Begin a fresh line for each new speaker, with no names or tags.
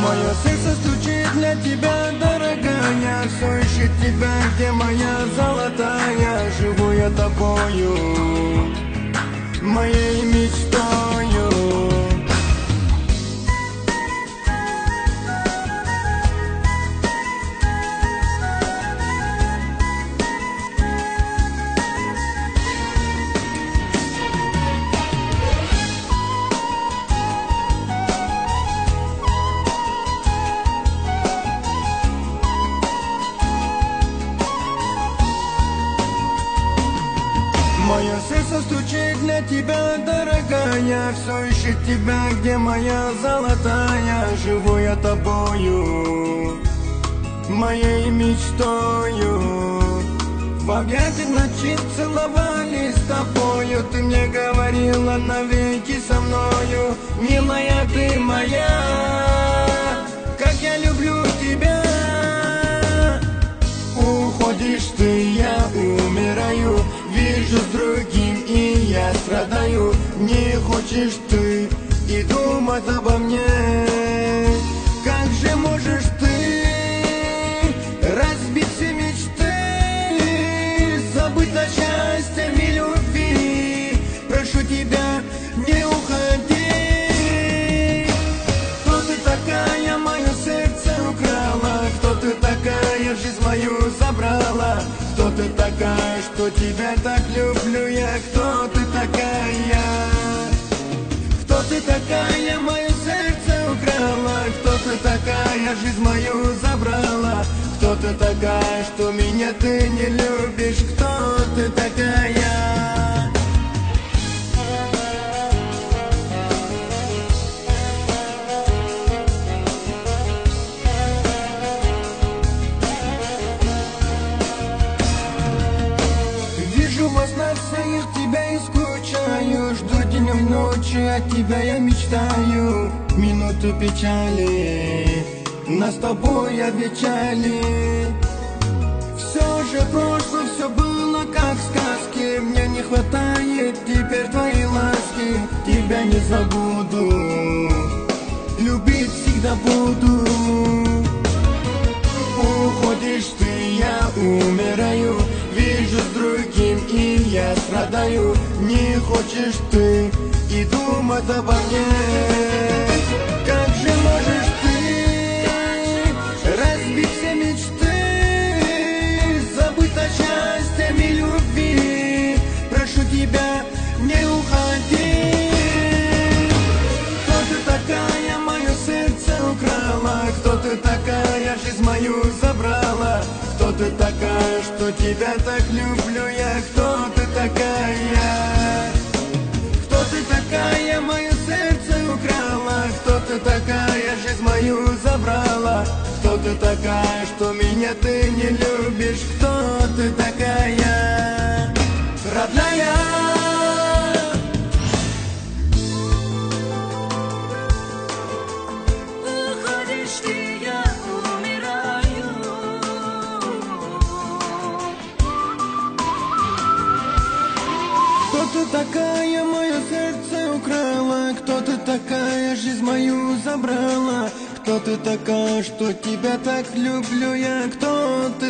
Мое сердце стучит для тебя, дорогая. Все ищет тебя, где моя золотая. Живу я тобою, моей мечтою. Мое сердце стучит для тебя, дорогая. Все ищет тебя, где моя золотая. Живу я тобою, моей мечтою. В объятиях ночи целовались с тобою. Ты мне говорила навеки со мною. Милая ты моя, как я люблю тебя. Уходишь ты, я умираю. Вижу с другим, и я страдаю. Не хочешь ты и думать обо мне. Как же можешь ты разбить все мечты, забыть о счастье и любви? Прошу тебя, не уходи. Кто ты такая, мое сердце украла? Кто ты такая, жизнь мою забрала? Кто ты такая, что тебя так люблю я? Кто ты такая? Кто ты такая, мое сердце украла? Кто ты такая, жизнь мою забрала? Кто ты такая, что меня ты не любишь? Кто ты такая? Во снах своих тебя и скучаю. Жду днем ночи, от тебя я мечтаю. Минуту печали нас с тобой обещали. Все же прошло, все было как в сказке. Мне не хватает теперь твоей ласки. Тебя не забуду, любить всегда буду. Уходишь ты, я умираю. Вижу с другим, и я страдаю. Не хочешь ты и думать обо мне. Как же можешь ты разбить все мечты, забыть о счастье и любви? Прошу тебя, не уходи. Кто ты такая, мое сердце украла? Кто ты такая, жизнь мою забрала? Кто ты такая, что тебя так люблю я? Кто ты такая? Кто ты такая, мое сердце украла? Кто ты такая, жизнь мою забрала? Кто ты такая, что меня ты не любишь? Кто ты такая, родная? Кто ты такая, мое сердце украла? Кто ты такая, жизнь мою забрала? Кто ты такая, что тебя так люблю я? Кто ты